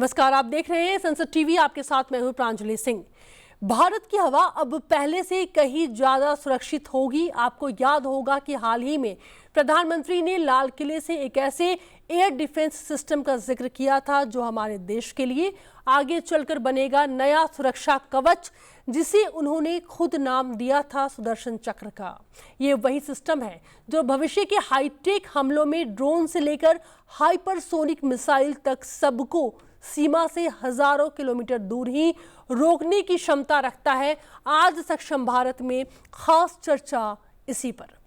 नमस्कार, आप देख रहे हैं संसद टीवी। आपके साथ मैं हूं प्रांजलि सिंह। भारत की हवा अब पहले से कहीं ज्यादा सुरक्षित होगी। आपको याद होगा कि हाल ही में प्रधानमंत्री ने लाल किले से एक ऐसे एयर डिफेंस सिस्टम का जिक्र किया था जो हमारे देश के लिए आगे चलकर बनेगा नया सुरक्षा कवच, जिसे उन्होंने खुद नाम दिया था सुदर्शन चक्र का। ये वही सिस्टम है जो भविष्य के हाईटेक हमलों में ड्रोन से लेकर हाइपरसोनिक मिसाइल तक सबको सीमा से हजारों किलोमीटर दूर ही रोकने की क्षमता रखता है। आज सक्षम भारत में खास चर्चा इसी पर।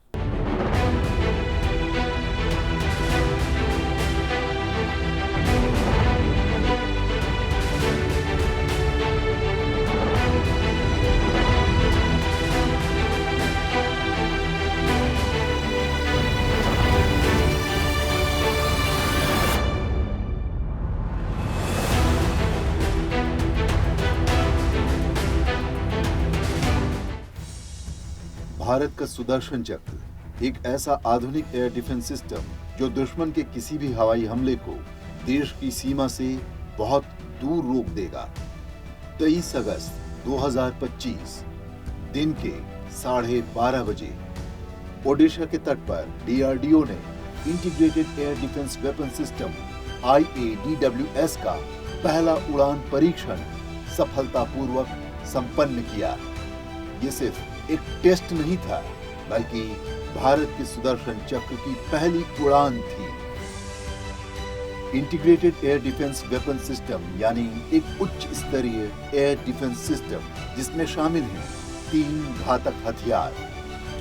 भारत का सुदर्शन चक्र एक ऐसा आधुनिक एयर डिफेंस सिस्टम जो दुश्मन के किसी भी हवाई हमले को देश की सीमा से बहुत दूर रोक देगा। 23 अगस्त 2025 दिन के 12:30 बजे ओडिशा के तट पर DRDO ने integrated air defence weapon system IADWS का पहला उड़ान परीक्षण सफलतापूर्वक संपन्न किया। ये सिर्फ एक टेस्ट नहीं था, बल्कि भारत के सुदर्शन चक्र की पहली उड़ान थी। Integrated air defence weapon system यानी एक उच्च स्तरीय एयर डिफेंस सिस्टम जिसमें शामिल हैं 3 घातक हथियार,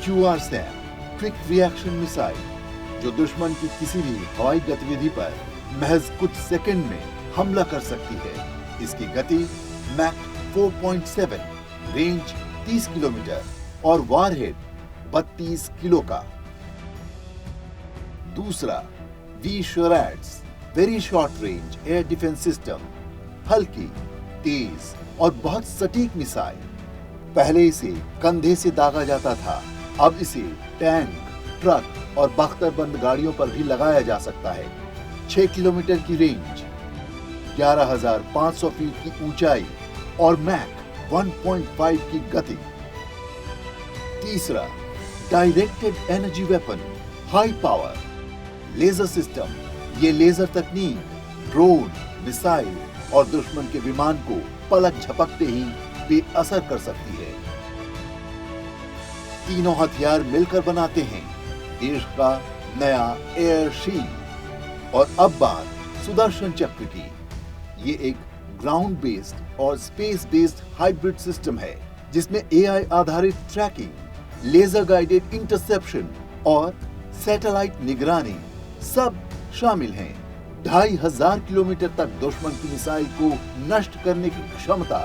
QRSAM क्विक रिएक्शन मिसाइल जो दुश्मन की किसी भी हवाई गतिविधि पर महज कुछ सेकंड में हमला कर सकती है। इसकी गति मैक 4.7, रेंज 30 किलोमीटर और वारहेड 32 किलो का। दूसरा V-SHORAD very short range air defence system, हल्की, तेज और बहुत सटीक मिसाइल। पहले इसे कंधे से दागा जाता था, अब इसे टैंक, ट्रक और बख्तरबंद गाड़ियों पर भी लगाया जा सकता है। 6 किलोमीटर की रेंज, 11,500 फीट की ऊंचाई और मैक 1.5 की गति। तीसरा directed energy weapon, high power laser system. ये लेजर तकनीक ड्रोन, मिसाइल और दुश्मन के विमान को पलक झपकते ही बेअसर कर सकती है। तीनों हथियार मिलकर बनाते हैं देश का नया एयर शील्ड। और अब बात सुदर्शन चक्र की। ये एक ग्राउंड बेस्ड और स्पेस बेस्ड हाइब्रिड सिस्टम है जिसमें AI आधारित ट्रैकिंग, लेजर गाइडेड इंटरसेप्शन और सैटेलाइट निगरानी सब शामिल हैं। 2,500 किलोमीटर तक दुश्मन की मिसाइल को नष्ट करने की क्षमता,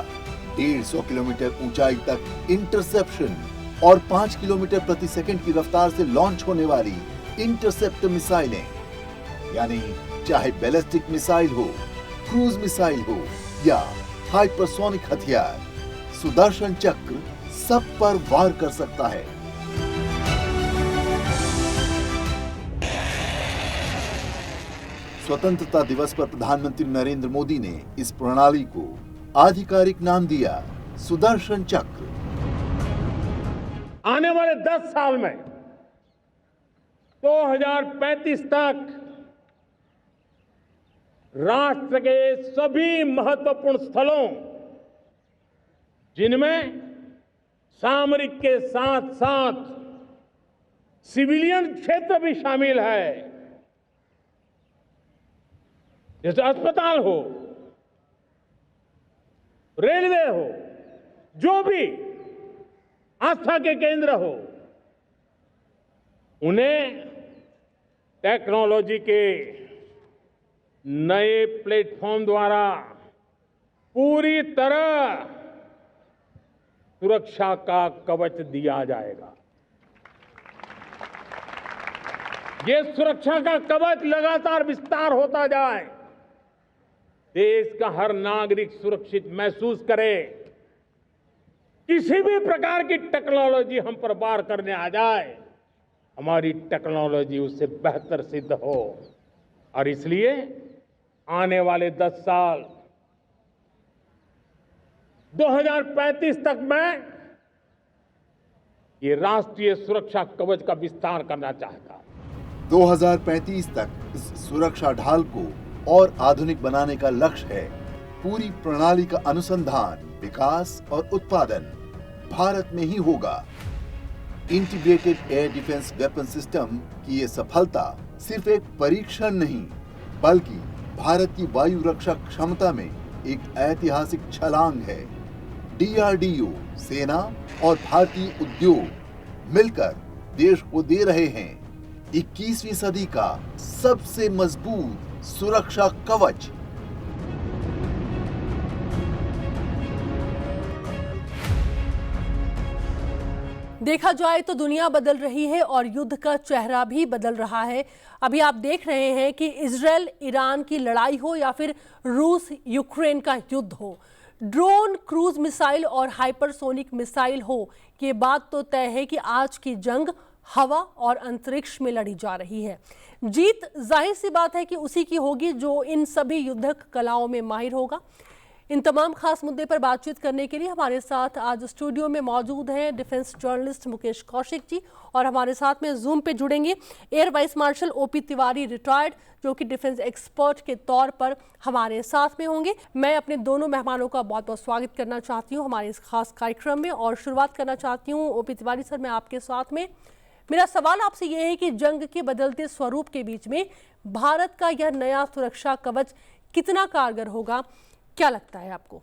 150 किलोमीटर ऊंचाई तक इंटरसेप्शन और 5 किलोमीटर प्रति सेकंड की रफ्तार से लॉन्च होने वाली इंटरसेप्टर मिसाइलें। यानी चाहे बैलिस्टिक मिसाइल हो, क्रूज मिसाइल हो या हाइपरसोनिक हथियार, सुदर्शन चक्र सब पर वार कर सकता है। स्वतंत्रता दिवस पर प्रधानमंत्री नरेंद्र मोदी ने इस प्रणाली को आधिकारिक नाम दिया सुदर्शन चक्र। आने वाले 10 साल में 2035 तक राष्ट्र के सभी महत्वपूर्ण स्थलों, जिनमें सामरिक के साथ साथ सिविलियन क्षेत्र भी शामिल है, जैसे अस्पताल हो, रेलवे हो, जो भी आस्था के केंद्र हो, उन्हें टेक्नोलॉजी के नए प्लेटफॉर्म द्वारा पूरी तरह सुरक्षा का कवच दिया जाएगा। ये सुरक्षा का कवच लगातार विस्तार होता जाए, देश का हर नागरिक सुरक्षित महसूस करे। किसी भी प्रकार की टेक्नोलॉजी हम पर वार करने आ जाए, हमारी टेक्नोलॉजी उससे बेहतर सिद्ध हो। और इसलिए आने वाले 10 साल 2035 तक मैं ये राष्ट्रीय सुरक्षा कवच का विस्तार करना चाहता हूं। 2035 तक इस सुरक्षा ढाल को और आधुनिक बनाने का लक्ष्य है। पूरी प्रणाली का अनुसंधान, विकास और उत्पादन भारत में ही होगा। Integrated air defence weapon system की ये सफलता सिर्फ एक परीक्षण नहीं, बल्कि भारत की वायु रक्षा क्षमता में एक ऐतिहासिक छलांग है। डीआरडीओ, सेना और भारतीय उद्योग मिलकर देश को दे रहे हैं 21वीं सदी का सबसे मजबूत सुरक्षा कवच। देखा जाए तो दुनिया बदल रही है और युद्ध का चेहरा भी बदल रहा है। अभी आप देख रहे हैं कि इजराइल ईरान की लड़ाई हो या फिर रूस यूक्रेन का युद्ध हो, ड्रोन, क्रूज मिसाइल और हाइपरसोनिक मिसाइल हो, ये बात तो तय है कि आज की जंग हवा और अंतरिक्ष में लड़ी जा रही है। जीत जाहिर सी बात है कि उसी की होगी जो इन सभी युद्धक कलाओं में माहिर होगा। इन तमाम खास मुद्दे पर बातचीत करने के लिए हमारे साथ आज स्टूडियो में मौजूद हैं डिफेंस जर्नलिस्ट मुकेश कौशिक जी, और हमारे साथ में जूम पे जुड़ेंगे air vice marshal OP Tiwari retired, जो कि डिफेंस एक्सपर्ट के तौर पर हमारे साथ में होंगे। मैं अपने दोनों मेहमानों का बहुत बहुत स्वागत करना चाहती हूँ हमारे इस खास कार्यक्रम में, और शुरुआत करना चाहती हूँ ओपी तिवारी सर, मैं आपके साथ में। मेरा सवाल आपसे यह है कि जंग के बदलते स्वरूप के बीच में भारत का यह नया सुरक्षा कवच कितना कारगर होगा, क्या लगता है आपको?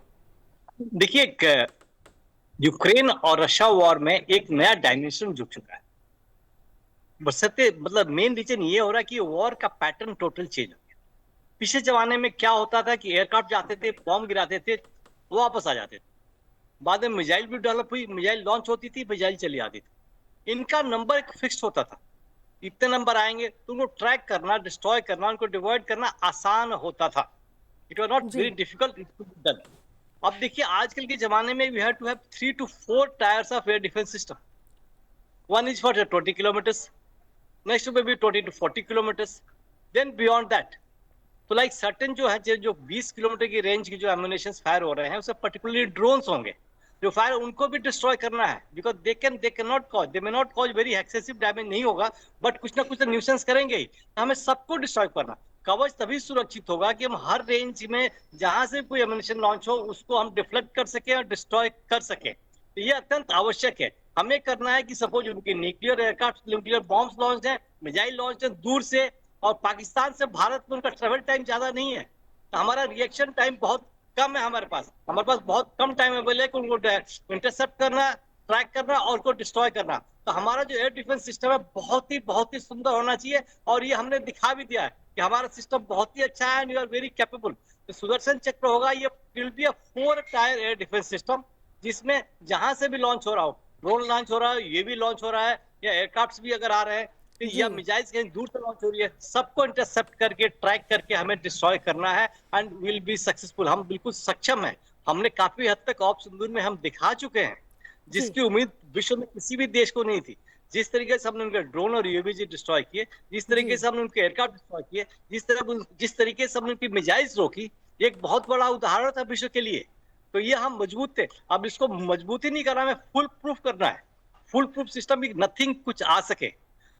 देखिए, यूक्रेन और रशिया वॉर में एक नया डायमेंशन जुड़ चुका है। बसते मतलब मेन रीजन ये हो रहा है कि वॉर का पैटर्न टोटल चेंज हो गया। पिछले जमाने में क्या होता था कि एयरक्राफ्ट जाते थे, बॉम्ब गिराते थे, वो वापस आ जाते थे। बाद में मिसाइल भी डेवलप हुई, मिसाइल लॉन्च होती थी, मिसाइल चली आती थी। इनका नंबर एक फिक्स होता था, इतने नंबर आएंगे तो उनको ट्रैक करना, डिस्ट्रॉय करना, उनको डिवाइड करना आसान होता था। It was not very difficult to be done. अब देखिए आजकल के जमाने में we have to have 3 to 4 tiers of air defence system. One is for 20 kilometres, next may be 20 to 40 kilometres, then beyond that. तो लाइक सर्टेन जो है जो 20 किलोमीटर की रेंज की जो एम्युनिशन फायर हो रहे हैं उससे पर्टिकुलरली ड्रोन्स होंगे जो फायर, उनको भी डिस्ट्रॉय करना है। Because they can not cause, they may not cause very excessive damage नहीं होगा, बट कुछ ना कुछ तो न्यूसेंस करेंगे ही। हमें सबको डिस्ट्रॉय करना। कवच तभी सुरक्षित होगा कि हम हर रेंज में जहां से कोई एम्युनिशन लॉन्च हो उसको हम डिफ्लेक्ट कर सके और डिस्ट्रॉय कर सके। तो ये अत्यंत आवश्यक है। हमें करना है कि सपोज उनके nuclear aircraft, nuclear bombs launch है, मिसाइल लॉन्च है दूर से, और पाकिस्तान से भारत में उनका ट्रेवल टाइम ज्यादा नहीं है, तो हमारा रिएक्शन टाइम बहुत कम है। हमारे पास बहुत कम टाइम अवेलेबल है कि उनको इंटरसेप्ट करना, ट्रैक करना और उनको डिस्ट्रॉय करना। तो हमारा जो एयर डिफेंस सिस्टम है बहुत ही सुंदर होना चाहिए, और ये हमने दिखा भी दिया है कि हमारा सिस्टम बहुत ही अच्छा है and you are very capable. तो सुदर्शन चक्र होगा, ये will be a 4 tier air defence system, जिसमें जहां से भी लॉन्च हो रहा हो, ड्रोन लॉन्च हो रहा है, ये भी लॉन्च हो रहा है, या एयरक्राफ्ट भी अगर आ रहे हैं, तो या मिसाइल्स कहीं दूर से लॉन्च हो रही है, सबको इंटरसेप्ट करके, ट्रैक करके हमें डिस्ट्रॉय करना है एंड विल बी सक्सेसफुल। हम बिल्कुल सक्षम है। हमने काफी हद तक ऑप सिंदूर में हम दिखा चुके हैं, जिसकी उम्मीद विश्व में किसी भी देश को नहीं थी। जिस तरीके से हमने उनके ड्रोन और यूएवी डिस्ट्रॉय किए, जिस तरीके से हमने उनके एयरक्राफ्ट डिस्ट्रॉय किए, जिस तरीके से हमने उनकी मिसाइल्स रोकी, एक बहुत बड़ा उदाहरण था विश्व के लिए। तो ये हम मजबूत थे। अब इसको मजबूती नहीं करना, हमें फुल प्रूफ करना है। फुल प्रूफ सिस्टम भी नथिंग कुछ आ सके,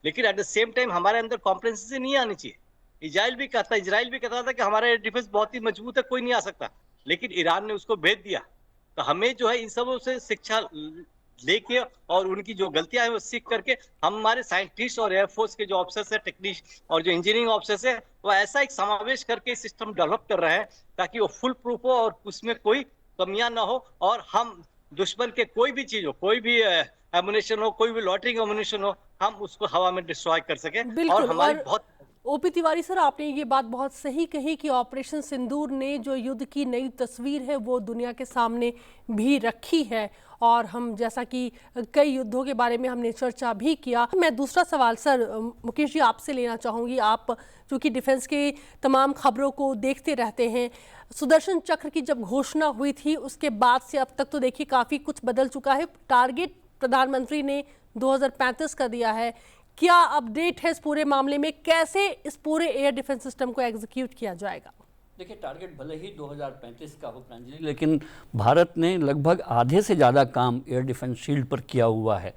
लेकिन एट द सेम टाइम हमारे अंदर कॉम्प्लेक्सिटी नहीं आनी चाहिए। इजराइल भी कहता था कि हमारा एयर डिफेंस बहुत ही मजबूत है, कोई नहीं आ सकता, लेकिन ईरान ने उसको भेज दिया। तो हमें जो है इन सबों से शिक्षा लेके और उनकी जो गलतियां हैं वो सीख करके, हमारे साइंटिस्ट और एयरफोर्स के जो ऑफिसर्स है, टेक्नीशियन और जो इंजीनियरिंग ऑफिसर्स है, वो ऐसा एक समावेश करके सिस्टम डेवलप कर रहे हैं ताकि वो फुल प्रूफ हो और उसमें कोई कमियां ना हो, और हम दुश्मन के कोई भी चीज हो, कोई भी एमुनेशन हो, कोई भी लॉटरिंग एमुनेशन हो, हम उसको हवा में डिस्ट्रॉय कर सके। और हमारी बहुत ओपी तिवारी सर, आपने ये बात बहुत सही कही कि ऑपरेशन सिंदूर ने जो युद्ध की नई तस्वीर है वो दुनिया के सामने भी रखी है, और हम जैसा कि कई युद्धों के बारे में हमने चर्चा भी किया। मैं दूसरा सवाल सर मुकेश जी आपसे लेना चाहूँगी। आप चूँकि डिफेंस के तमाम खबरों को देखते रहते हैं, सुदर्शन चक्र की जब घोषणा हुई थी उसके बाद से अब तक तो देखिए काफ़ी कुछ बदल चुका है। टारगेट प्रधानमंत्री ने 2035 का दिया है। क्या अपडेट है इस पूरे मामले में? कैसे इस पूरे एयर डिफेंस सिस्टम को एग्जीक्यूट किया जाएगा? देखिए, टारगेट भले ही 2035 का हो प्रांजलि, लेकिन भारत ने लगभग आधे से ज़्यादा काम एयर डिफेंस शील्ड पर किया हुआ है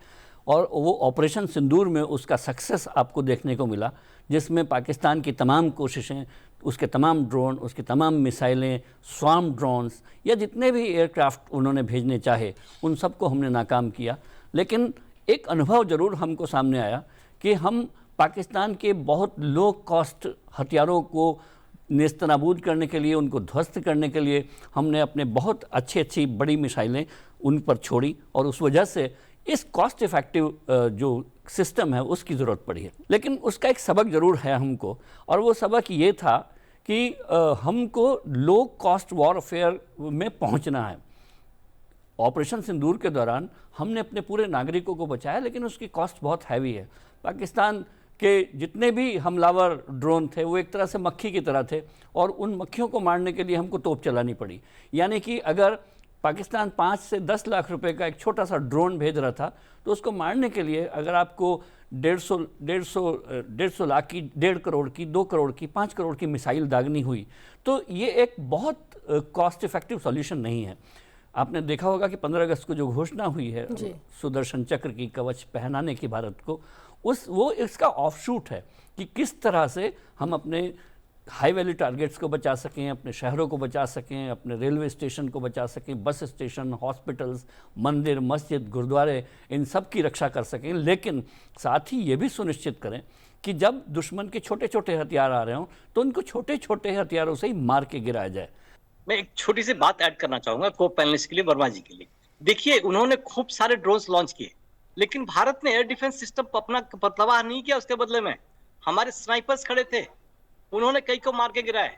और वो ऑपरेशन सिंदूर में उसका सक्सेस आपको देखने को मिला, जिसमें पाकिस्तान की तमाम कोशिशें, उसके तमाम ड्रोन, उसकी तमाम मिसाइलें, स्वार्म ड्रोन्स या जितने भी एयरक्राफ्ट उन्होंने भेजने चाहे उन सबको हमने नाकाम किया। लेकिन एक अनुभव ज़रूर हमको सामने आया कि हम पाकिस्तान के बहुत लो कॉस्ट हथियारों को नेस्तनाबूद करने के लिए, उनको ध्वस्त करने के लिए हमने अपने बहुत अच्छी बड़ी मिसाइलें उन पर छोड़ी और उस वजह से इस कॉस्ट इफेक्टिव जो सिस्टम है उसकी ज़रूरत पड़ी है। लेकिन उसका एक सबक ज़रूर है हमको, और वो सबक ये था कि हमको लो कॉस्ट वॉरफेयर में पहुंचना है। ऑपरेशन सिंदूर के दौरान हमने अपने पूरे नागरिकों को बचाया, लेकिन उसकी कॉस्ट बहुत हैवी है। पाकिस्तान के जितने भी हमलावर ड्रोन थे वो एक तरह से मक्खी की तरह थे और उन मक्खियों को मारने के लिए हमको तोप चलानी पड़ी। यानी कि अगर पाकिस्तान 5 से 10 लाख रुपए का एक छोटा सा ड्रोन भेज रहा था तो उसको मारने के लिए अगर आपको 150 लाख की, 1.5 करोड़ की, 2 करोड़ की, 5 करोड़ की मिसाइल दागनी हुई, तो ये एक बहुत कॉस्ट इफेक्टिव सॉल्यूशन नहीं है। आपने देखा होगा कि 15 अगस्त को जो घोषणा हुई है सुदर्शन चक्र की, कवच पहनाने की भारत को, वो इसका ऑफशूट है कि किस तरह से हम अपने हाई वैल्यू टारगेट्स को बचा सकें, अपने शहरों को बचा सकें, अपने रेलवे स्टेशन को बचा सकें, बस स्टेशन, हॉस्पिटल्स, मंदिर, मस्जिद, गुरुद्वारे, इन सब की रक्षा कर सकें। लेकिन साथ ही ये भी सुनिश्चित करें कि जब दुश्मन के छोटे छोटे हथियार आ रहे हों तो उनको छोटे छोटे हथियारों से ही मार के गिराया जाए। मैं एक छोटी सी बात ऐड करना चाहूंगा को पैनलिस्ट के लिए, वर्मा जी के लिए। देखिए, उन्होंने खूब सारे ड्रोन्स लॉन्च किए, लेकिन भारत ने एयर डिफेंस सिस्टम अपना तबाह नहीं किया। उसके बदले में हमारे स्नाइपर्स खड़े थे, उन्होंने कई को मार के गिराए।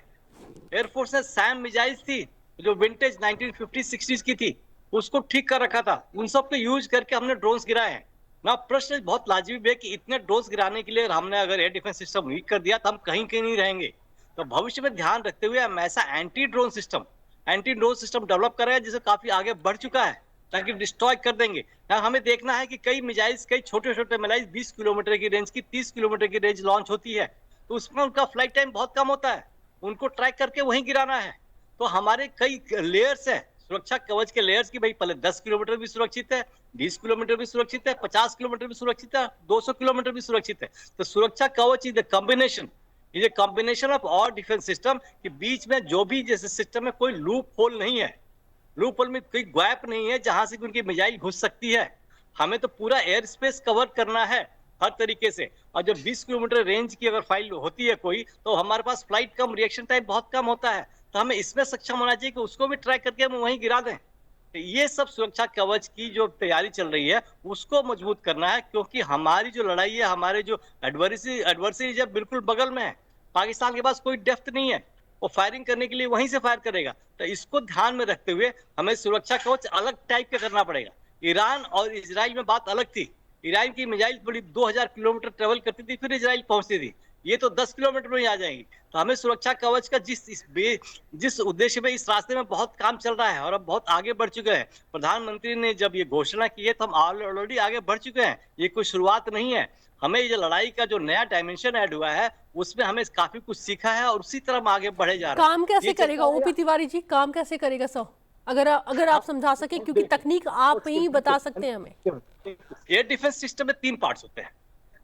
एयरफोर्स ने सैम मिसाइल्स थी जो विंटेज 1950-60s की थी, उसको ठीक कर रखा था। उन सब को यूज करके हमने ड्रोन्स गिराए हैं ना। प्रश्न बहुत लाजमी है कि इतने ड्रोन्स गिराने के लिए हमने अगर एयर डिफेंस सिस्टम वीक कर दिया तो हम कहीं नहीं रहेंगे। तो भविष्य में ध्यान रखते हुए हम ऐसा एंटी ड्रोन सिस्टम डेवलप कर रहे हैं जिसे काफी आगे बढ़ चुका है, ताकि डिस्ट्रॉय कर देंगे। हमें देखना है कि कई मिसाइल्स, कई छोटे छोटे मिसाइल 20 किलोमीटर की रेंज की, 30 किलोमीटर की रेंज लॉन्च होती है, तो उसमें उनका फ्लाइट टाइम बहुत कम होता है। उनको ट्रैक करके वहीं गिराना है। तो हमारे कई लेयर्स है, सुरक्षा कवच के लेयर्स की, भाई पहले 10 किलोमीटर भी सुरक्षित है, 20 किलोमीटर भी सुरक्षित है, 50 किलोमीटर भी सुरक्षित है, 200 किलोमीटर भी सुरक्षित है। तो सुरक्षा कवच is the combination of all defence system के बीच में जो भी जैसे सिस्टम में कोई लूप होल नहीं है, लूप होल में कोई गैप नहीं है जहां से उनकी मिसाइल घुस सकती है। हमें तो पूरा एयर स्पेस कवर करना है हर तरीके से। और जब 20 किलोमीटर रेंज की अगर फाइल होती है कोई, तो हमारे पास फ्लाइट कम, रिएक्शन टाइम बहुत कम होता है। तो हमें इसमें सक्षम होना चाहिए कि उसको भी ट्रैक करके हम वहीं गिरा दें। तो ये सब सुरक्षा कवच की जो तैयारी चल रही है उसको मजबूत करना है, क्योंकि हमारी जो लड़ाई है, हमारे जो एडवर्सरी जब बिल्कुल बगल में है, पाकिस्तान के पास कोई डेप्थ नहीं है, वो फायरिंग करने के लिए वहीं से फायर करेगा। तो इसको ध्यान में रखते हुए हमें सुरक्षा कवच अलग टाइप का करना पड़ेगा। ईरान और इजराइल में बात अलग थी। ईरान की मिसाइल बड़ी 2000 किलोमीटर ट्रेवल करती थी, फिर इजराइल पहुंचती थी। ये तो 10 किलोमीटर में ही आ जाएंगी। तो हमें सुरक्षा कवच का जिस उद्देश्य में इस रास्ते में बहुत काम चल रहा है और अब बहुत आगे बढ़ चुके हैं। प्रधानमंत्री ने जब ये घोषणा की है तो हम ऑलरेडी आगे बढ़ चुके हैं। ये कोई शुरुआत नहीं है। हमें ये लड़ाई का जो नया डायमेंशन ऐड हुआ है उसमें हमें काफी कुछ सीखा है और उसी तरह हम आगे बढ़े जा रहे हैं। काम कैसे करेगा ओपी तिवारी जी, काम कैसे करेगा सर? अगर आप समझा सके, क्योंकि तकनीक आप ही बता सकते हैं हमें। एयर डिफेंस सिस्टम में 3 पार्ट्स होते हैं।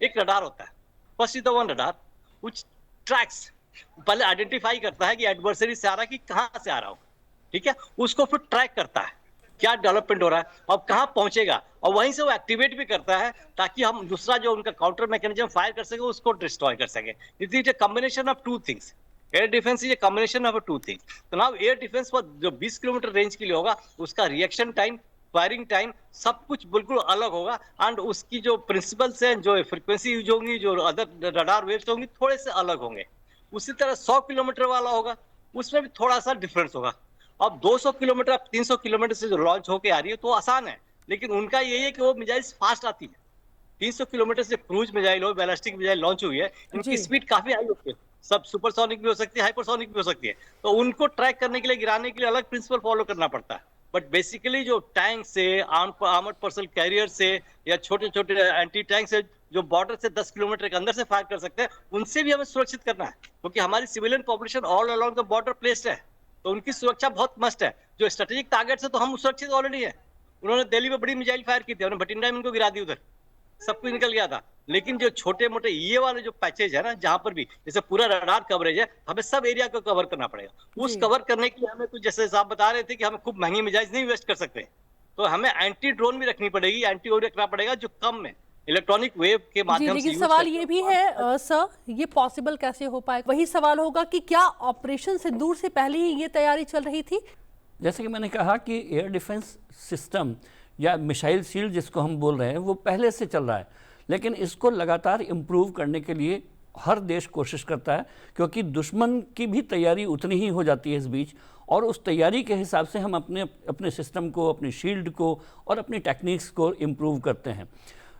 एक रडार होता है, first is the one radar which tracks, पहले आइडेंटिफाई करता है कि एडवर्सरी से आ रहा है कि कहां से आ रहा हो, ठीक है। उसको फिर ट्रैक करता है क्या डेवलपमेंट हो रहा है और कहां पहुंचेगा, और वहीं से वो एक्टिवेट भी करता है ताकि हम दूसरा जो उनका काउंटर मैकेनिज्म फायर कर सके उसको डिस्ट्रॉय कर सके। It is a combination of 2 things. Air defence is a combination of 2 things. तो नाउ एयर डिफेंस पर जो 20 किलोमीटर रेंज के लिए होगा, उसका रिएक्शन टाइम, फायरिंग टाइम, सब कुछ बिल्कुल अलग होगा। एंड उसकी जो प्रिंसिपल्स हैं, जो फ्रीक्वेंसी यूज होंगी, जो अदर रडार वेव्स होंगी, थोड़े से अलग होंगे। उसी तरह 100 किलोमीटर वाला होगा, उसमें भी थोड़ा सा डिफरेंस होगा। अब 200 किलोमीटर, अब 300 किलोमीटर से जो लॉन्च होके आ रही है तो आसान है, लेकिन उनका यही है कि वो मिसाइल्स फास्ट आती है। 300 किलोमीटर से क्रूज मिसाइल हो, बैलिस्टिक मिसाइल लॉन्च हुई है, इनकी स्पीड काफी हाई होती है। सब सुपरसोनिक भी हो सकती है, हाइपरसोनिक भी हो सकती है। तो उनको ट्रैक करने के लिए, गिराने के लिए अलग प्रिंसिपल फॉलो करना पड़ता है। बट बेसिकली जो टैंक से, आर्मर्ड पर्सनल कैरियर से या छोटे छोटे एंटी टैंक से जो बॉर्डर से 10 किलोमीटर के अंदर से फायर कर सकते हैं, उनसे भी हमें सुरक्षित करना है, क्योंकि हमारी civilian population all along the border placed है, तो उनकी सुरक्षा बहुत मस्ट है। जो स्ट्रेटेजिक टारगेट है तो हम सुरक्षित ऑलरेडी है। उन्होंने दिल्ली में बड़ी मिसाइल फायर की थी, उन्होंने भटिंडा में इनको गिरा दी, उधर सब कुछ निकल गया था। लेकिन जो छोटे मोटे ये वाले जो पैचेज है ना, जहां पर भी जैसे पूरा रडार कवरेज है, हमें सब एरिया को कवर करना पड़ेगा। उस कवर करने के लिए हमें कुछ, जैसे आप बता रहे थे कि हमें खूब महंगी मिसाइल नहीं वेस्ट कर सकते, तो हमें एंटी ड्रोन भी रखनी पड़ेगी, एंटी वो रखना पड़ेगा जो कम में इलेक्ट्रॉनिक वेव के माध्यम से। लेकिन सवाल ये भी है सर, ये पॉसिबल कैसे हो पाएगा? वही सवाल होगा कि क्या ऑपरेशन सिंदूर से पहले ही ये तैयारी चल रही थी? जैसे कि मैंने कहा कि एयर डिफेंस सिस्टम या मिसाइल शील्ड जिसको हम बोल रहे हैं वो पहले से चल रहा है, लेकिन इसको लगातार इम्प्रूव करने के लिए हर देश कोशिश करता है, क्योंकि दुश्मन की भी तैयारी उतनी ही हो जाती है इस बीच, और उस तैयारी के हिसाब से हम अपने सिस्टम को, अपनी शील्ड को और अपनी टेक्निक्स को इम्प्रूव करते हैं।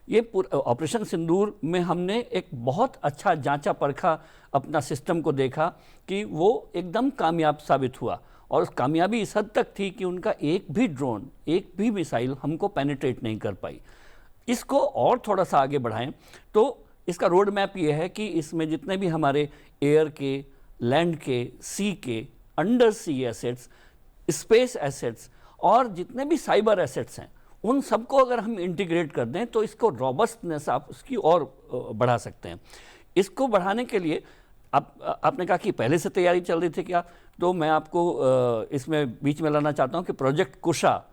ये ऑपरेशन सिंदूर में हमने एक बहुत अच्छा जांचा परखा अपना सिस्टम को देखा कि वो एकदम कामयाब साबित हुआ, और उस कामयाबी इस हद तक थी कि उनका एक भी ड्रोन, एक भी मिसाइल हमको पेनिट्रेट नहीं कर पाई। इसको और थोड़ा सा आगे बढ़ाएं तो इसका रोड मैप ये है कि इसमें जितने भी हमारे एयर के, लैंड के, सी के, अंडर सी एसेट्स, स्पेस एसेट्स और जितने भी साइबर एसेट्स हैं, उन सबको अगर हम इंटीग्रेट कर दें तो इसको रॉबस्टनेस आप उसकी और बढ़ा सकते हैं। इसको बढ़ाने के लिए आपने कहा कि पहले से तैयारी चल रही थी क्या, तो मैं आपको इसमें बीच में लाना चाहता हूं कि प्रोजेक्ट कुशा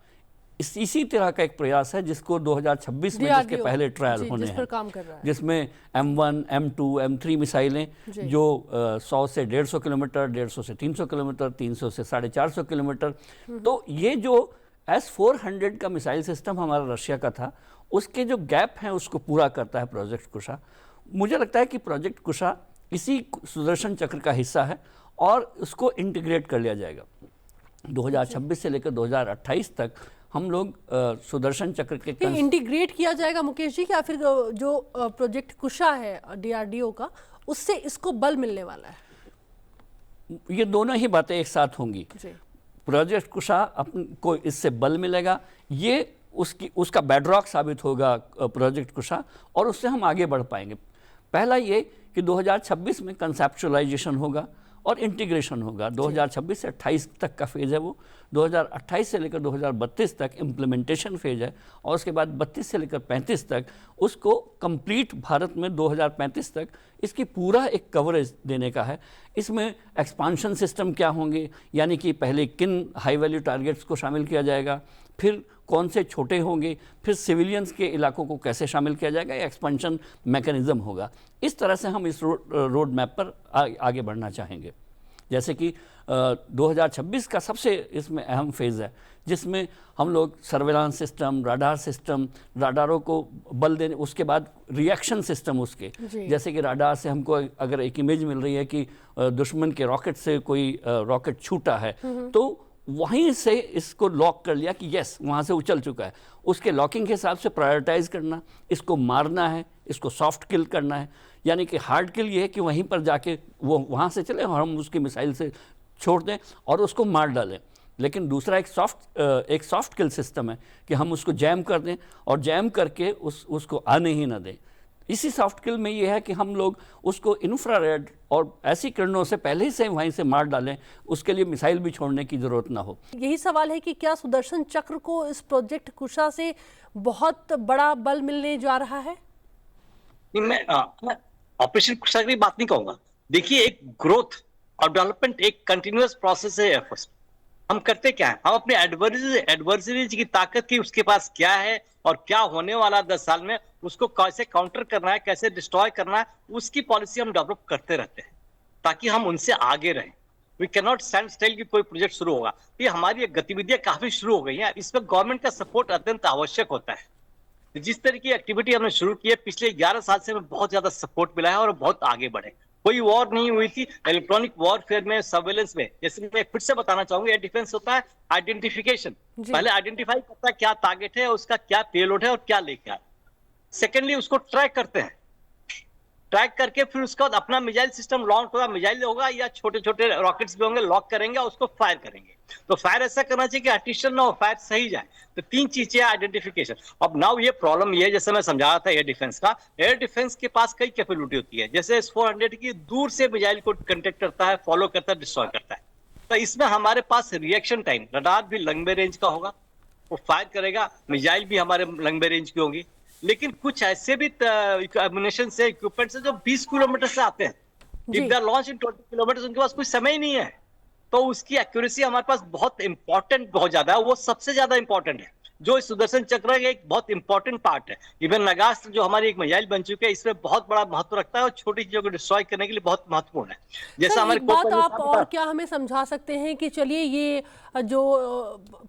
इसी तरह का एक प्रयास है जिसको 2026 में जिसके पहले ट्रायल होने हैं, जिसमें M1, M2, M3 मिसाइलें जो 100 से 150 किलोमीटर, 150 से 300 किलोमीटर, 300 से 450 किलोमीटर, तो ये जो S-400 का मिसाइल सिस्टम हमारा रशिया का था, उसके जो गैप हैं उसको पूरा करता है प्रोजेक्ट कुशा। मुझे लगता है कि प्रोजेक्ट कुशा इसी सुदर्शन चक्र का हिस्सा है और उसको इंटीग्रेट कर लिया जाएगा। 2026 से लेकर 2028 तक हम लोग सुदर्शन चक्र के इंटीग्रेट किया जाएगा मुकेश जी, या फिर जो प्रोजेक्ट कुशा है DRDO का, उससे इसको बल मिलने वाला है? ये दोनों ही बातें एक साथ होंगी। प्रोजेक्ट कुशा को इससे बल मिलेगा, ये उसका बेडरॉक साबित होगा प्रोजेक्ट कुशा, और उससे हम आगे बढ़ पाएंगे। पहला ये कि 2026 में कंसेप्चुअलाइजेशन होगा और इंटीग्रेशन होगा। 2026 से 28 तक का फेज़ है वो, 2028 से लेकर 2032 तक इम्प्लीमेंटेशन फेज है, और उसके बाद 32 से लेकर 35 तक उसको कंप्लीट भारत में 2035 तक इसकी पूरा एक कवरेज देने का है। इसमें एक्सपांशन सिस्टम क्या होंगे, यानी कि पहले किन हाई वैल्यू टारगेट्स को शामिल किया जाएगा, फिर कौन से छोटे होंगे, फिर सिविलियंस के इलाकों को कैसे शामिल किया जाएगा, ये एक्सपेंशन मैकेनिज्म होगा। इस तरह से हम इस रोड मैप पर आगे बढ़ना चाहेंगे। जैसे कि 2026 का सबसे इसमें अहम फेज़ है, जिसमें हम लोग सर्वेलांस सिस्टम, राडारों को बल देने, उसके बाद रिएक्शन सिस्टम उसके, जैसे कि राडार से हमको अगर एक इमेज मिल रही है कि दुश्मन के रॉकेट से कोई रॉकेट छूटा है, तो वहीं से इसको लॉक कर लिया कि यस वहाँ से उछल चुका है। उसके लॉकिंग के हिसाब से प्रायोरिटाइज करना, इसको मारना है, इसको सॉफ्ट किल करना है। यानी कि हार्ड किल ये है कि वहीं पर जाके वो वहाँ से चले और हम उसकी मिसाइल से छोड़ दें और उसको मार डालें। लेकिन दूसरा एक सॉफ्ट किल सिस्टम है कि हम उसको जैम कर दें और जैम करके उसको आने ही ना दें। इसी सॉफ्ट किल में ये है कि हम लोग उसको इंफ्रारेड और ऐसी किरणों से पहले से वहीं से मार डालें, उसके लिए मिसाइल भी छोड़ने की जरूरत ना हो। यही सवाल है कि क्या सुदर्शन चक्र को इस प्रोजेक्ट कुशा से बहुत बड़ा बल मिलने जा रहा है? मैं ऑपरेशन कुशा की बात नहीं कहूंगा। देखिए, एक ग्रोथ और डेवलपमेंट एक कंटिन्यूअस प्रोसेस है। फर्स्ट हम करते क्या है, हम अपने एडवर्सरीज की ताकत की उसके पास क्या है और क्या होने वाला 10 साल में, उसको कैसे काउंटर करना है, कैसे डिस्ट्रॉय करना है, उसकी पॉलिसी हम डेवलप करते रहते हैं ताकि हम उनसे आगे रहें। We can not stand still कि कोई प्रोजेक्ट शुरू होगा। ये हमारी गतिविधियां काफी शुरू हो गई हैं, इसमें गवर्नमेंट का सपोर्ट अत्यंत आवश्यक होता है। जिस तरह की एक्टिविटी हमने शुरू की है पिछले 11 साल से हमें बहुत ज्यादा सपोर्ट मिला है और बहुत आगे बढ़े। कोई वॉर नहीं हुई थी इलेक्ट्रॉनिक वॉरफेयर में, सर्वेलेंस में। जैसे मैं फिर से बताना चाहूंगा, एयर डिफेंस होता है आइडेंटिफिकेशन। पहले आइडेंटिफाई करता है क्या टारगेट है, उसका क्या पेलोड है और क्या लेके आए। सेकेंडली उसको ट्रैक करते हैं, ट्रैक करके फिर उसका अपना मिसाइल सिस्टम लॉन्च होगा, मिसाइल होगा या छोटे छोटे रॉकेट्स भी होंगे, लॉक करेंगे और उसको फायर करेंगे। तो फायर ऐसा करना चाहिए कि आर्टिशियन ना हो, फायर सही जाए। तो 3 चीजें आइडेंटिफिकेशन। अब नाउ ये प्रॉब्लम ये है, जैसे मैं समझा रहा था एयर डिफेंस का, एयर डिफेंस के पास कई कैपेबिलिटी होती है। जैसे S-400 की दूर से मिसाइल को कंटेक्ट करता है, फॉलो करता है, डिस्ट्रॉय करता है। तो इसमें हमारे पास रिएक्शन टाइम, रडार भी लंबे रेंज का होगा, वो फायर करेगा, मिसाइल भी हमारे लंबे रेंज की होंगी। लेकिन कुछ ऐसे भी एम्युनिशन से, इक्विपमेंट से जो 20 किलोमीटर से आते हैं, if they are launch in 20 kilometre, उनके पास कोई समय ही नहीं है। तो उसकी एक्यूरेसी हमारे पास बहुत इंपॉर्टेंट, बहुत ज्यादा है, वो सबसे ज्यादा इंपॉर्टेंट है, जो इस सुदर्शन चक्र का एक बहुत इंपॉर्टेंट पार्ट है। इवन नगास्त्र जो हमारी एक मिसाइल बन चुकी है, इसमें बहुत बड़ा महत्व रखता है और छोटी चीजों को डिस्ट्रॉय करने के लिए बहुत महत्वपूर्ण है। जैसा सर, हमारे एक बात आप और क्या हमें समझा सकते हैं कि चलिए ये जो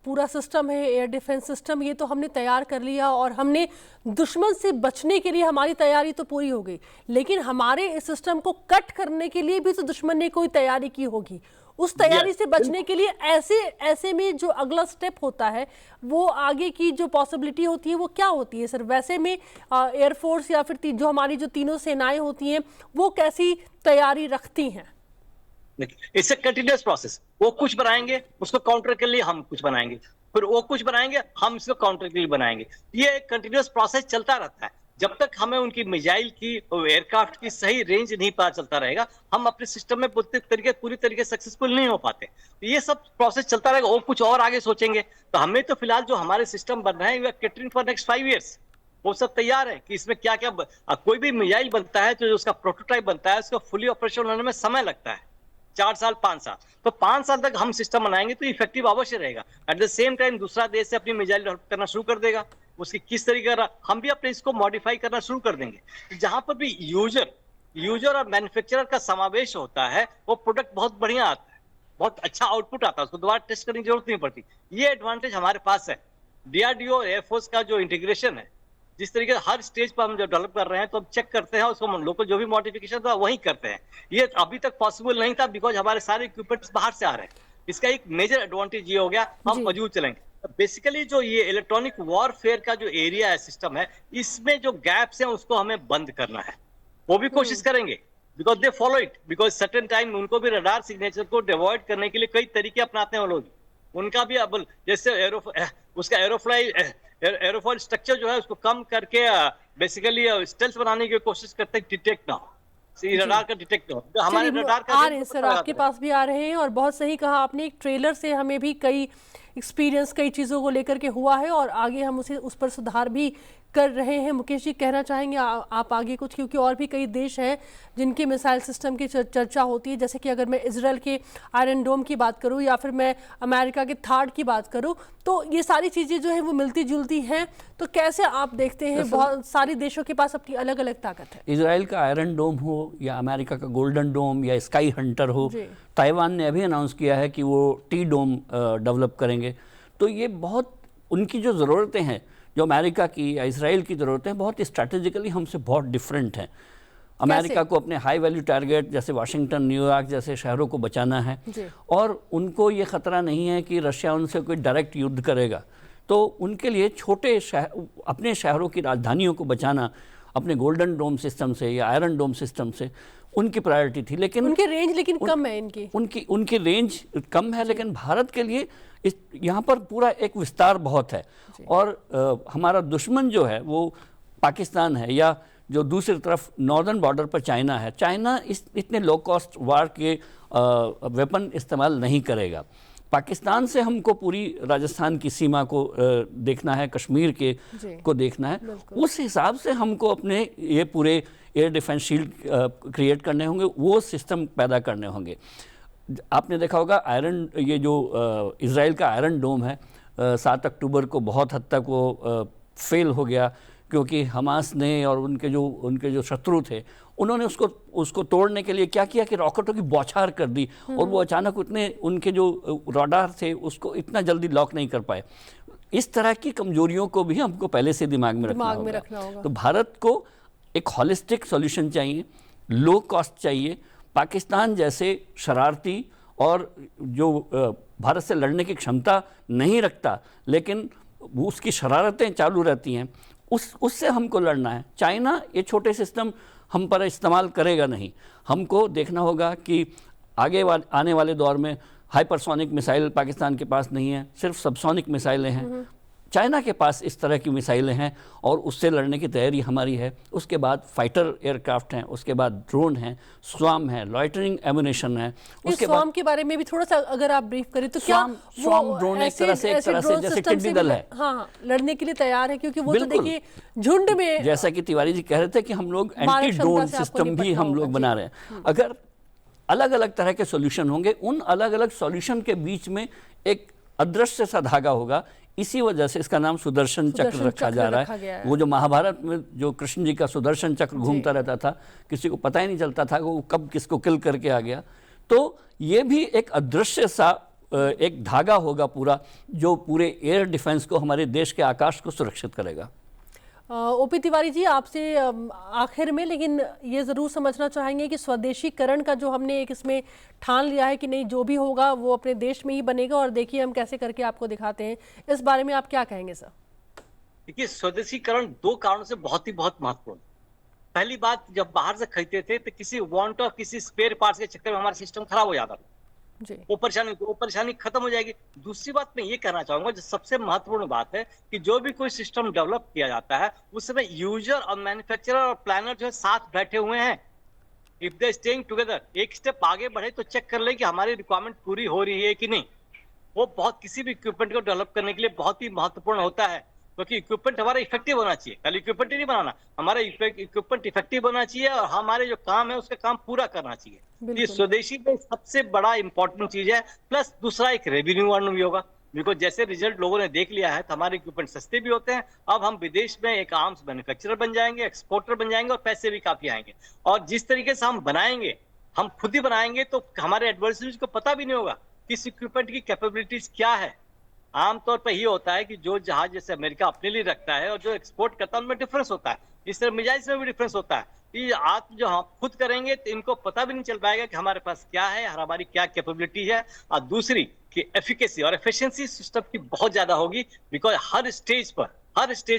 पूरा सिस्टम है, एयर डिफेंस सिस्टम, ये तो हमने तैयार कर लिया और हमने दुश्मन से बचने के लिए हमारी तैयारी तो पूरी हो गई, लेकिन हमारे इस सिस्टम को कट करने के लिए भी तो दुश्मन ने कोई तैयारी की होगी। उस तैयारी से बचने के लिए ऐसे में जो अगला स्टेप होता है, वो आगे की जो पॉसिबिलिटी होती है वो क्या होती है सर? वैसे में एयरफोर्स या फिर जो हमारी जो तीनों सेनाएं होती हैं, वो कैसी तैयारी रखती हैं? It's a continuous process. वो कुछ बनाएंगे, उसको काउंटर के लिए हम कुछ बनाएंगे, फिर वो कुछ बनाएंगे, हम इसको काउंटर के लिए बनाएंगे। ये एक कंटिन्यूअस प्रोसेस चलता रहता है। जब तक हमें उनकी मिसाइल की, एयरक्राफ्ट की सही रेंज नहीं पता चलता रहेगा, हम अपने सिस्टम में पूरी तरीके सक्सेसफुल नहीं हो पाते। तो ये सब प्रोसेस चलता रहेगा, और कुछ और आगे सोचेंगे। तो हमें तो फिलहाल जो हमारे सिस्टम बन रहे हैं, we are catering for next 5 years. वो सब तैयार है कि इसमें क्या क्या कोई भी मिसाइल बनता है तो जो उसका प्रोटोटाइप बनता है, उसका फुली ऑपरेशन होने में समय लगता है 4 साल 5 साल। तो 5 साल तक हम सिस्टम बनाएंगे तो इफेक्टिव अवश्य रहेगा। एट द सेम टाइम दूसरा देश से अपनी मिसाइल डेवलप करना शुरू कर देगा, उसकी किस तरीके का हम भी अपने इसको मॉडिफाई करना शुरू कर देंगे। जहां पर भी यूजर और मैन्युफैक्चरर का समावेश होता है, वो प्रोडक्ट बहुत बढ़िया आता है, बहुत अच्छा आउटपुट आता है, उसको दोबारा टेस्ट करने की जरूरत नहीं पड़ती। ये एडवांटेज हमारे पास है। DRDO और एयरफोर्स का जो इंटीग्रेशन है, जिस तरीके से हर स्टेज पर हम जो डेवलप कर रहे हैं, तो हम चेक करते हैं उसको, लोकल जो भी मॉडिफिकेशन था वही करते हैं। ये अभी तक पॉसिबल नहीं था बिकॉज हमारे सारे इक्विपमेंट्स बाहर से आ रहे हैं। इसका एक मेजर एडवांटेज ये हो गया, हम मौजूद चलेंगे। बेसिकली जो ये इलेक्ट्रॉनिक वॉरफेयर का जो एरिया है, सिस्टम है, इसमें जो गैप्स हैं उसको हमें बंद करना है। वो भी कोशिश करेंगे because they follow it, because certain time उनको भी रडार सिग्नेचर को डिवॉइड करने के लिए कई तरीके अपनाते हैं वो लोग। उनका भी अब जैसे उसका एरोफॉइल स्ट्रक्चर जो है उसको कम करके बेसिकली स्टेल्थ बनाने की कोशिश करते हैं, डिटेक्ट ना हो, रडार का डिटेक्ट हो। तो हमारे रडार का आ रहे हैं सर, आपके पास भी आ रहे हैं, और बहुत सही कहा आपने। एक ट्रेलर से हमें भी कई एक्सपीरियंस कई चीज़ों को लेकर के हुआ है और आगे हम उस पर सुधार भी कर रहे हैं। मुकेश जी, कहना चाहेंगे आप आगे कुछ, क्योंकि और भी कई देश हैं जिनके मिसाइल सिस्टम की चर्चा होती है। जैसे कि अगर मैं इजराइल के आयरन डोम की बात करूं या फिर मैं अमेरिका के थार्ड की बात करूं, तो ये सारी चीज़ें जो है वो मिलती जुलती हैं। तो कैसे आप देखते हैं, बहुत सारे देशों के पास अपनी अलग अलग ताकत है। इजराइल का आयरन डोम हो या अमेरिका का गोल्डन डोम या स्काई हंटर हो, ताइवान ने अभी अनाउंस किया है कि वो टी डोम डेवलप करेंगे। तो ये बहुत उनकी जो ज़रूरतें हैं, जो अमेरिका की या इसराइल की ज़रूरतें बहुत स्ट्रैटेजिकली हमसे बहुत डिफरेंट हैं। अमेरिका को अपने हाई वैल्यू टारगेट जैसे वाशिंगटन, न्यूयॉर्क जैसे शहरों को बचाना है, और उनको ये ख़तरा नहीं है कि रशिया उनसे कोई डायरेक्ट युद्ध करेगा। तो उनके लिए छोटे अपने शहरों की राजधानियों को बचाना अपने गोल्डन डोम सिस्टम से या आयरन डोम सिस्टम से उनकी प्रायोरिटी थी। लेकिन उनकी रेंज कम है, उनकी रेंज कम है, लेकिन भारत के लिए यहाँ पर पूरा एक विस्तार बहुत है। और हमारा दुश्मन जो है वो पाकिस्तान है, या जो दूसरी तरफ नॉर्दर्न बॉर्डर पर चाइना है। चाइना इतने लो कॉस्ट वार के वेपन इस्तेमाल नहीं करेगा। पाकिस्तान से हमको पूरी राजस्थान की सीमा को देखना है, कश्मीर को देखना है। उस हिसाब से हमको अपने ये पूरे एयर डिफेंस शील्ड क्रिएट करने होंगे, वो सिस्टम पैदा करने होंगे। आपने देखा होगा ये जो इजराइल का आयरन डोम है, 7 अक्टूबर को बहुत हद तक वो फेल हो गया, क्योंकि हमास ने और उनके जो शत्रु थे, उन्होंने उसको तोड़ने के लिए क्या किया कि रॉकेटों की बौछार कर दी, और वो अचानक उनके जो रडार थे उसको इतना जल्दी लॉक नहीं कर पाए। इस तरह की कमजोरियों को भी हमको पहले से दिमाग में रखना होगा। तो भारत को एक हॉलिस्टिक सॉल्यूशन चाहिए, लो कॉस्ट चाहिए। पाकिस्तान जैसे शरारती और जो भारत से लड़ने की क्षमता नहीं रखता, लेकिन उसकी शरारतें चालू रहती हैं, उससे हमको लड़ना है। चाइना ये छोटे सिस्टम हम पर इस्तेमाल करेगा नहीं। हमको देखना होगा कि आने वाले दौर में हाइपरसोनिक मिसाइल पाकिस्तान के पास नहीं है, सिर्फ सबसोनिक मिसाइलें हैं। चाइना के पास इस तरह की मिसाइलें हैं और उससे लड़ने की तैयारी हमारी है। उसके बाद फाइटर एयरक्राफ्ट हैं, उसके बाद ड्रोन हैं, स्वाम है, लॉइटरिंग एमुनेशन है। उसके स्वाम के बारे में भी थोड़ा सा अगर आप ब्रीफ करें तो क्या स्वाम ड्रोन एक तरह से जैसे टिड्डी दल है, हाँ, लड़ने के लिए तैयार है, क्योंकि वो तो देखिए झुंड में, जैसा कि तिवारी जी कह रहे थे कि हम लोग एंटी ड्रोन सिस्टम भी हम लोग बना रहे हैं। अगर अलग अलग तरह के सॉल्यूशन होंगे, उन अलग अलग सॉल्यूशन के बीच में एक अदृश्य सा धागा होगा। इसी वजह से इसका नाम सुदर्शन चक्र रखा जा रहा है। वो जो महाभारत में जो कृष्ण जी का सुदर्शन चक्र घूमता रहता था, किसी को पता ही नहीं चलता था कि वो कब किसको किल करके आ गया। तो ये भी एक अदृश्य सा एक धागा होगा पूरा, जो पूरे एयर डिफेंस को, हमारे देश के आकाश को सुरक्षित करेगा। ओपी तिवारी जी, आपसे आखिर में लेकिन ये ज़रूर समझना चाहेंगे कि स्वदेशीकरण का जो हमने एक इसमें ठान लिया है कि नहीं, जो भी होगा वो अपने देश में ही बनेगा, और देखिए हम कैसे करके आपको दिखाते हैं, इस बारे में आप क्या कहेंगे सर? देखिए, स्वदेशीकरण दो कारणों से बहुत महत्वपूर्ण। पहली बात, जब बाहर से खरीदते थे तो किसी वांट और किसी स्पेयर पार्ट्स के चक्कर में हमारा सिस्टम खराब हो जाता था, वो परेशानी खत्म हो जाएगी। दूसरी बात मैं ये कहना चाहूंगा, जो सबसे महत्वपूर्ण बात है कि जो भी कोई सिस्टम डेवलप किया जाता है उस समय यूजर और मैन्युफैक्चरर और प्लानर जो है साथ बैठे हुए हैं। इफ दे स्टेइंग टुगेदर, एक स्टेप आगे बढ़े तो चेक कर ले कि हमारी रिक्वायरमेंट पूरी हो रही है कि नहीं। वो बहुत किसी भी इक्विपमेंट को डेवलप करने के लिए बहुत ही महत्वपूर्ण होता है, क्योंकि इक्विपमेंट हमारा इफेक्टिव होना चाहिए। कल इक्विपमेंट ही नहीं बनाना, हमारा इक्विपमेंट इफेक्टिव होना चाहिए और हमारे जो काम है उसका काम पूरा करना चाहिए। ये स्वदेशी में सबसे बड़ा इंपॉर्टेंट चीज है। प्लस दूसरा, एक रेवेन्यू अर्न भी होगा, बिकॉज जैसे रिजल्ट लोगों ने देख लिया है तो हमारे इक्विपमेंट सस्ते भी होते हैं। अब हम विदेश में एक आर्म्स मैन्युफैक्चरर बन जाएंगे, एक्सपोर्टर बन जाएंगे और पैसे भी काफी आएंगे। और जिस तरीके से हम बनाएंगे, हम खुद ही बनाएंगे, तो हमारे एडवर्सरीज को पता भी नहीं होगा किस इक्विपमेंट की कैपेबिलिटीज क्या है। आमतौर पर ये होता है कि जो जहाज जैसे अमेरिका अपने लिए रखता है और जो एक्सपोर्ट करता है उनमें डिफरेंस होता है। इस तरह मिजाज में भी डिफरेंस होता है। ये आप जो हम खुद करेंगे तो इनको पता भी नहीं चल पाएगा कि हमारे पास क्या है, हमारी क्या कैपेबिलिटी है। और दूसरी कि एफिकेसी और एफिशिएंसी सिस्टम की बहुत ज्यादा होगी, बिकॉज हर स्टेज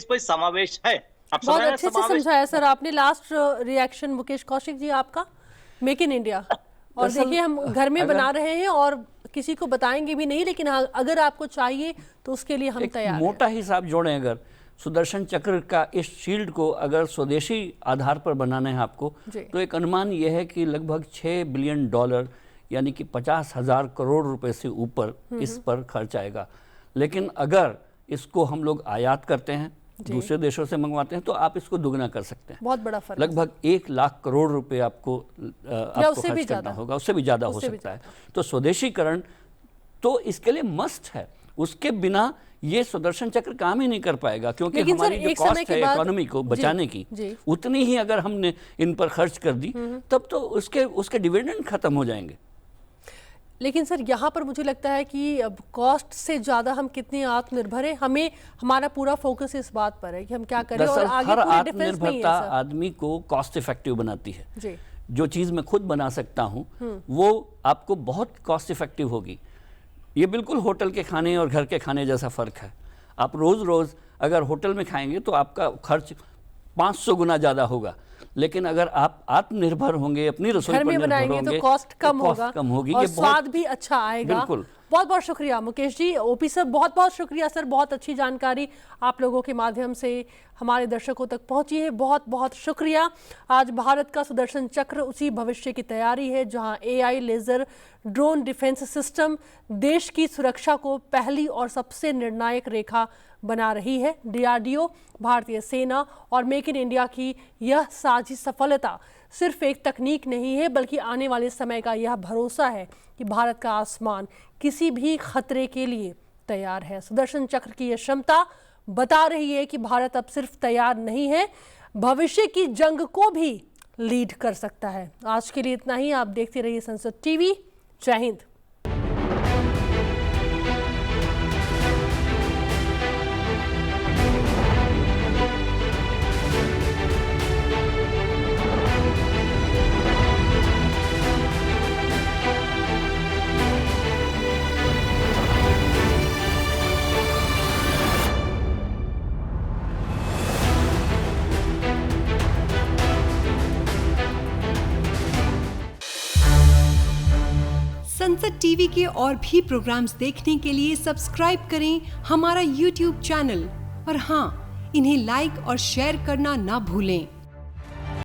पर समावेश है। बहुत अच्छे से समझाया सर आपने। लास्ट रिएक्शन मुकेश कौशिक जी आपका, मेक इन इंडिया। और देखिए, हम घर में बना रहे हैं और किसी को बताएंगे भी नहीं, लेकिन अगर आपको चाहिए तो उसके लिए हम तैयार हैं। मोटा हिसाब जोड़ें, अगर सुदर्शन चक्र का इस शील्ड को अगर स्वदेशी आधार पर बनाना है आपको, तो एक अनुमान यह है कि लगभग $6 बिलियन यानी कि 50,000 करोड़ रुपए से ऊपर इस पर खर्च आएगा। लेकिन अगर इसको हम लोग आयात करते हैं, दूसरे देशों से मंगवाते हैं, तो आप इसको दुगना कर सकते हैं। बहुत बड़ा फर्क, लगभग 1 लाख करोड़ रुपए आपको खर्च करना होगा, उससे भी ज़्यादा हो सकता है। तो स्वदेशीकरण तो इसके लिए मस्ट है, उसके बिना ये सुदर्शन चक्र काम ही नहीं कर पाएगा, क्योंकि हमारी जो कॉस्ट है इकोनॉमी को बचाने की, उतनी ही अगर हमने इन पर खर्च कर दी तब तो उसके डिविडेंड खत्म हो जाएंगे। लेकिन सर, यहाँ पर मुझे लगता है कि अब कॉस्ट से ज़्यादा हम कितने आत्मनिर्भर हैं, हमारा पूरा फोकस इस बात पर है कि हम क्या करें। और आगे हर आत्मनिर्भरता आदमी को कॉस्ट इफेक्टिव बनाती है जी। जो चीज़ मैं खुद बना सकता हूँ वो आपको बहुत कॉस्ट इफेक्टिव होगी। ये बिल्कुल होटल के खाने और घर के खाने जैसा फ़र्क है। आप रोज़ अगर होटल में खाएंगे तो आपका खर्च 500 गुना ज़्यादा होगा, लेकिन अगर आप आत्मनिर्भर होंगे, अपनी रसोई पर निर्भर होंगे, तो कॉस्ट कम होगी और स्वाद भी अच्छा आएगा। बिल्कुल। बहुत बहुत शुक्रिया मुकेश जी। ओपी सर, बहुत बहुत शुक्रिया सर, बहुत अच्छी जानकारी आप लोगों के माध्यम से हमारे दर्शकों तक पहुंची है, बहुत बहुत शुक्रिया। आज भारत का सुदर्शन चक्र उसी भविष्य की तैयारी है जहां AI, laser, drone defence system देश की सुरक्षा को पहली और सबसे निर्णायक रेखा बना रही है। DRDO, भारतीय सेना और मेक इन इंडिया की यह साझी सफलता सिर्फ एक तकनीक नहीं है, बल्कि आने वाले समय का यह भरोसा है कि भारत का आसमान किसी भी खतरे के लिए तैयार है। सुदर्शन चक्र की यह क्षमता बता रही है कि भारत अब सिर्फ तैयार नहीं है, भविष्य की जंग को भी लीड कर सकता है। आज के लिए इतना ही। आप देखते रहिए संसद टीवी। जय हिंद। संसद टीवी के और भी प्रोग्राम्स देखने के लिए सब्सक्राइब करें हमारा YouTube चैनल और हाँ, इन्हें लाइक और शेयर करना ना भूलें।